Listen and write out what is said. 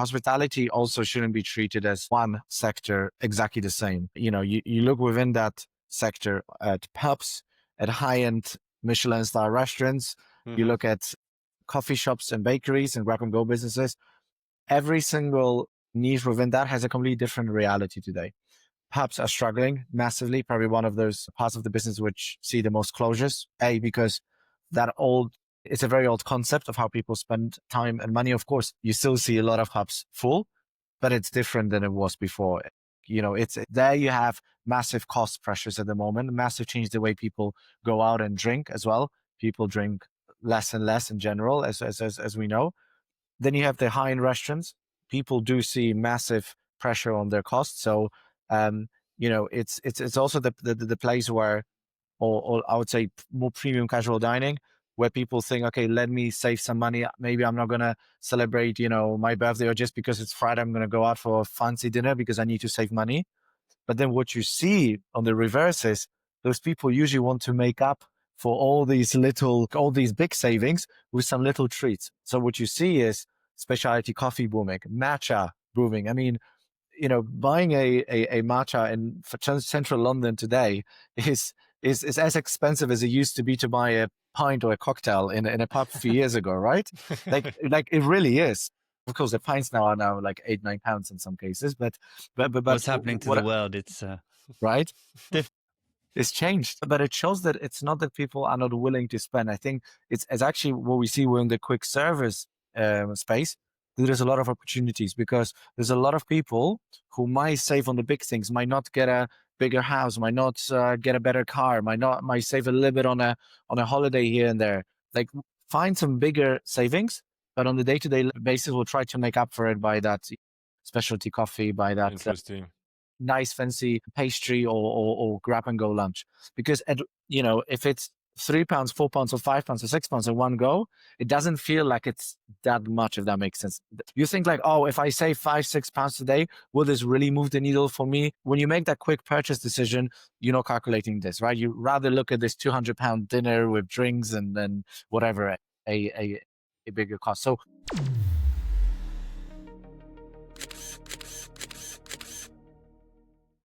hospitality also shouldn't be treated as one sector exactly the same. You look within that sector at pubs, at high-end Michelin star restaurants, you look at coffee shops and bakeries and grab and go businesses. Every single niche within that has a completely different reality today. Pubs are struggling massively, probably one of those parts of the business which see the most closures. Because it's a very old concept of how people spend time and money. Of course, you still see a lot of pubs full, but it's different than it was before. It's there you have massive cost pressures at the moment, massive change the way people go out and drink as well. People drink less and less in general, as we know. Then you have the high-end restaurants. People do see massive pressure on their costs. So, it's also the place where, or I would say more premium casual dining, where people think, okay, let me save some money. Maybe I'm not going to celebrate, my birthday, or just because it's Friday, I'm going to go out for a fancy dinner because I need to save money. But then what you see on the reverse is those people usually want to make up for all these big savings with some little treats. So what you see is specialty coffee booming, matcha booming. I mean, buying a matcha in central London today is as expensive as it used to be to buy a pint or a cocktail in a pub a few years ago, right? Like it really is. Of course, the pints now are like £8-9 in some cases, but what's happening to the world? It's right. It's changed, but it shows that it's not that people are not willing to spend. I think it's actually what we see in the quick service space. There's a lot of opportunities because there's a lot of people who might save on the big things, might not get a bigger house, might not get a better car, might save a little bit on a holiday here and there. Like find some bigger savings, but on the day-to-day basis, we'll try to make up for it by that specialty coffee, by that Interesting. nice fancy pastry or grab and go lunch. Because if it's £3, £4, or £5 or £6 in one go, it doesn't feel like it's that much, if that makes sense. You think like, oh, if I save £5-6 today, will this really move the needle for me? When you make that quick purchase decision, you're not calculating this, right? You rather look at this £200 dinner with drinks and then whatever a bigger cost. So